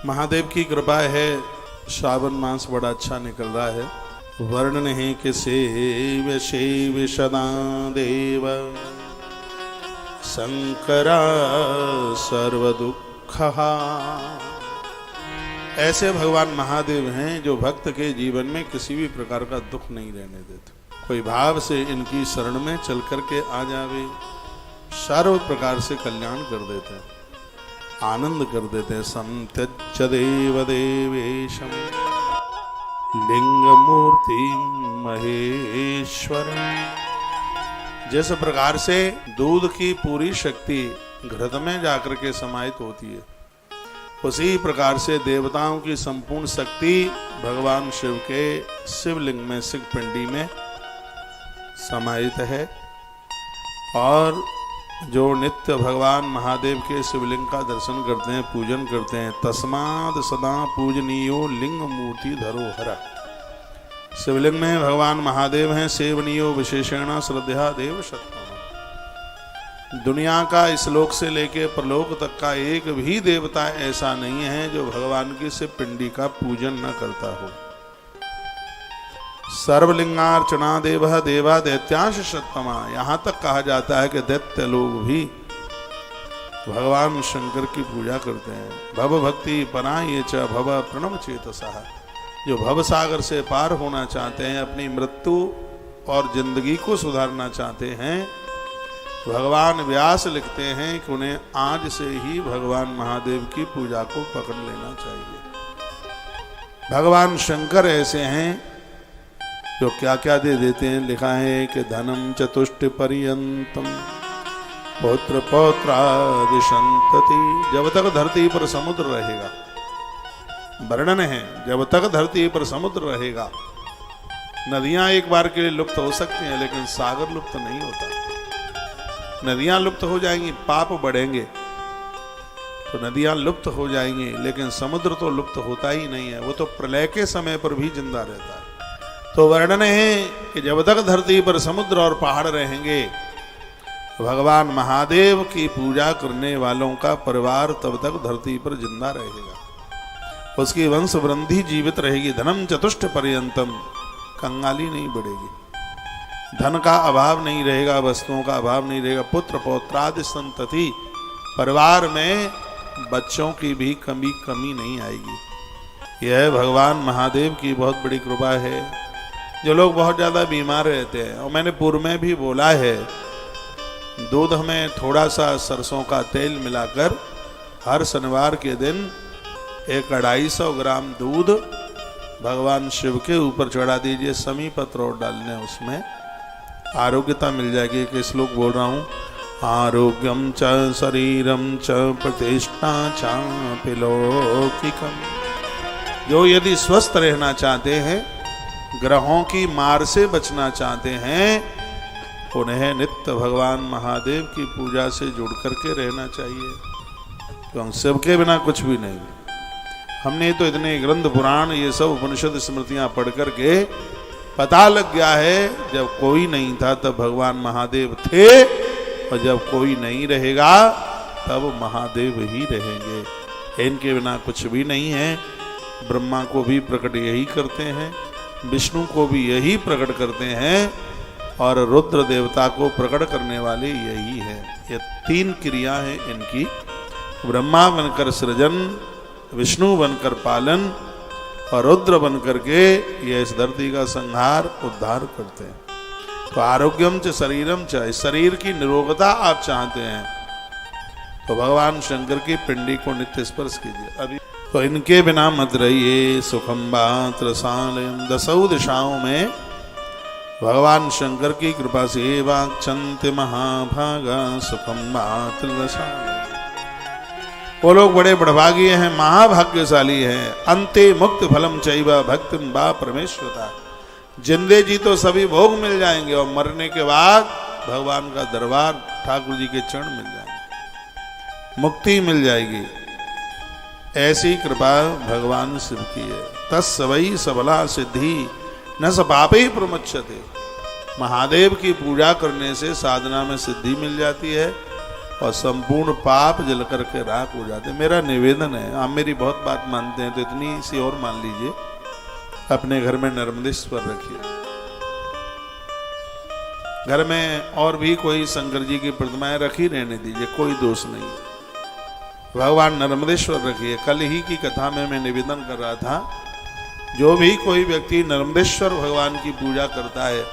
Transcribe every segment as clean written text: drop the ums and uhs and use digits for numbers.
महादेव की कृपा है, श्रावण मास बड़ा अच्छा निकल रहा है। वर्ण नहीं कि सेव शिव सदा देव शंकरा सर्व दुख। ऐसे भगवान महादेव हैं जो भक्त के जीवन में किसी भी प्रकार का दुख नहीं रहने देते। कोई भाव से इनकी शरण में चल करके आ जावे, सर्व प्रकार से कल्याण कर देते हैं, आनंद कर देते हैं। संत्यज देव देवेशम लिंग मूर्ति महेश्वर। जिस प्रकार से दूध की पूरी शक्ति घृत में जाकर के समाहित होती है, उसी प्रकार से देवताओं की संपूर्ण शक्ति भगवान शिव के शिवलिंग में, शिव पिंडी में समाहित है। और जो नित्य भगवान महादेव के शिवलिंग का दर्शन करते हैं, पूजन करते हैं, तस्माद सदा पूजनीयो लिंग मूर्ति धरोहर। शिवलिंग में भगवान महादेव हैं, सेवनीयो विशेषण श्रद्धा देव सत्तम। दुनिया का इस लोक से लेके परलोक तक का एक भी देवता ऐसा नहीं है जो भगवान की शिव पिंडी का पूजन न करता हो। सर्वलिंगार्चना देव देवा दैत्यांश सत्तमा। यहाँ तक कहा जाता है कि दैत्य लोग भी भगवान शंकर की पूजा करते हैं। भव भक्ति पराये च भव प्रणव चेतसा। जो भव सागर से पार होना चाहते हैं, अपनी मृत्यु और जिंदगी को सुधारना चाहते हैं, भगवान व्यास लिखते हैं कि उन्हें आज से ही भगवान महादेव की पूजा को पकड़ लेना चाहिए। भगवान शंकर ऐसे हैं जो क्या क्या दे देते हैं। लिखा है कि धनम चतुष्ट पर्यंतम पौत्र पौत्रादि संतति। जब तक धरती पर समुद्र रहेगा, वर्णन है, जब तक धरती पर समुद्र रहेगा। नदियां एक बार के लिए लुप्त हो सकती हैं, लेकिन सागर लुप्त नहीं होता। नदियां लुप्त हो जाएंगी, पाप बढ़ेंगे तो नदियां लुप्त हो जाएंगी, लेकिन समुद्र तो लुप्त होता ही नहीं है। वो तो प्रलय के समय पर भी जिंदा रहता है। तो वर्णन है कि जब तक धरती पर समुद्र और पहाड़ रहेंगे, भगवान महादेव की पूजा करने वालों का परिवार तब तक धरती पर जिंदा रहेगा, उसकी वंश वृद्धि जीवित रहेगी। धनम चतुष्ट पर्यंतम, कंगाली नहीं बढ़ेगी, धन का अभाव नहीं रहेगा, वस्तुओं का अभाव नहीं रहेगा। पुत्र पौत्रादि संतति, परिवार में बच्चों की भी कमी नहीं आएगी। यह भगवान महादेव की बहुत बड़ी कृपा है। जो लोग बहुत ज़्यादा बीमार रहते हैं, और मैंने पूर्व में भी बोला है, दूध में थोड़ा सा सरसों का तेल मिलाकर हर शनिवार के दिन 250 ग्राम दूध भगवान शिव के ऊपर चढ़ा दीजिए। समी पत्र और डालने, उसमें आरोग्यता मिल जाएगी। कि श्लोक बोल रहा हूँ, आरोग्यम च शरीरम च प्रतिष्ठा चापि लौकिकम। जो यदि स्वस्थ रहना चाहते हैं, ग्रहों की मार से बचना चाहते हैं, उन्हें नित्य भगवान महादेव की पूजा से जुड़ करके रहना चाहिए, क्योंकि शिव के बिना कुछ भी नहीं। हमने तो इतने ग्रंथ पुराण, ये सब उपनिषद स्मृतियां पढ़ करके पता लग गया है, जब कोई नहीं था तब भगवान महादेव थे, और जब कोई नहीं रहेगा तब महादेव ही रहेंगे। इनके बिना कुछ भी नहीं है। ब्रह्मा को भी प्रकट यही करते हैं, विष्णु को भी यही प्रकट करते हैं, और रुद्र देवता को प्रकट करने वाले यही है। ये 3 क्रिया है इनकी। ब्रह्मा बनकर सृजन, विष्णु बनकर पालन, और रुद्र बन करके ये इस धरती का संहार उद्धार करते हैं। तो आरोग्यम च शरीरम च, इस शरीर की निरोगता आप चाहते हैं तो भगवान शंकर की पिंडी को नित्य स्पर्श कीजिए। अभी तो इनके बिना मत रहिए। सुखम बात्रसालयम, 10 दिशाओं में भगवान शंकर की कृपा से वाक्चंत महाभागा सुखम बात्रसालयम। वो लोग बड़े बड़भागी हैं, महाभाग्यशाली हैं। अंते मुक्त फलम चैव भक्तिम बा परमेश्वरा। जिंदे जी तो सभी भोग मिल जाएंगे, और मरने के बाद भगवान का दरबार, ठाकुर जी के चरण मिल जाएंगे, मुक्ति मिल जाएगी। ऐसी कृपा भगवान शिव की है। तस्वै सबला सिद्धि न स पापे प्रमुच्यते। महादेव की पूजा करने से साधना में सिद्धि मिल जाती है, और संपूर्ण पाप जल करके राख हो जाते। मेरा निवेदन है, आप मेरी बहुत बात मानते हैं तो इतनी सी और मान लीजिए, अपने घर में नर्मदेश्वर रखिए। घर में और भी कोई शंकर जी की प्रतिमाएं रखी रहने दीजिए, कोई दोष नहीं। भगवान नर्मदेश्वर रखिए। कल ही की कथा में मैं निवेदन कर रहा था, जो भी कोई व्यक्ति नर्मदेश्वर भगवान की पूजा करता है,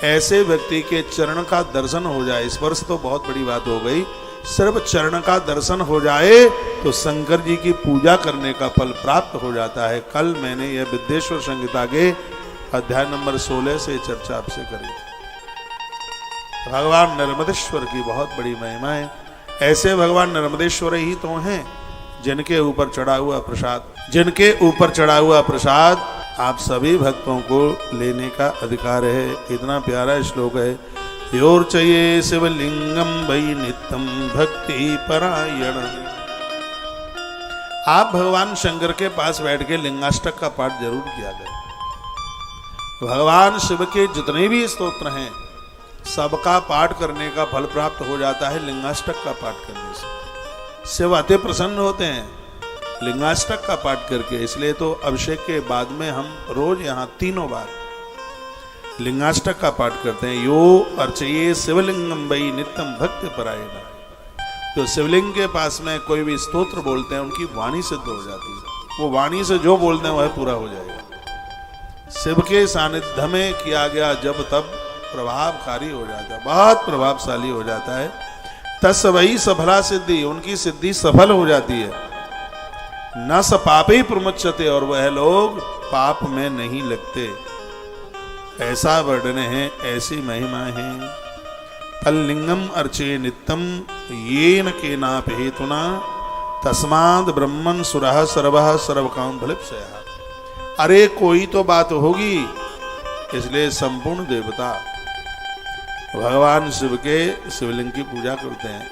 ऐसे व्यक्ति के चरण का दर्शन हो जाए, स्पर्श तो बहुत बड़ी बात हो गई, सिर्फ चरण का दर्शन हो जाए तो शंकर जी की पूजा करने का फल प्राप्त हो जाता है। कल मैंने यह विद्येश्वर संहिता के अध्याय नंबर 16 से चर्चा आपसे करी। भगवान नर्मदेश्वर की बहुत बड़ी महिमा है। ऐसे भगवान नर्मदेश्वर ही तो हैं जिनके ऊपर चढ़ा हुआ प्रसाद आप सभी भक्तों को लेने का अधिकार है। इतना प्यारा श्लोक है, योर्चये शिवलिंगम वै नित्यम भक्ति परायण। आप भगवान शंकर के पास बैठ के लिंगाष्टक का पाठ जरूर किया करें। भगवान शिव के जितने भी स्तोत्र हैं सबका पाठ करने का फल प्राप्त हो जाता है लिंगाष्टक का पाठ करने से। शिव अति प्रसन्न होते हैं लिंगाष्टक का पाठ करके। इसलिए तो अभिषेक के बाद में हम रोज यहाँ 3 बार लिंगाष्टक का पाठ करते हैं। यो अर्चये शिवलिंगम वै नित्यम भक्ति परायण। तो शिवलिंग के पास में कोई भी स्तोत्र बोलते हैं उनकी वाणी सिद्ध हो जाती है। वो वाणी से जो बोलते हैं वह पूरा हो जाएगा। शिव के सानिध्य में किया गया जब तब प्रभावकारी हो जाता है, बहुत प्रभावशाली हो जाता है। तस् वही सफला सिद्धि, उनकी सिद्धि सफल हो जाती है। न स पापे प्रमुच्यते, और वह लोग पाप में नहीं लगते। ऐसा वर्णन है, ऐसी महिमा है। तल्लिंगम अर्चे नित्यम येन केनापि हेतुना तस्माद् ब्रह्मन् सुरः सर्वः सर्वकाम फलिप्सयः। अरे कोई तो बात होगी, इसलिए संपूर्ण देवता भगवान शिव के शिवलिंग की पूजा करते हैं।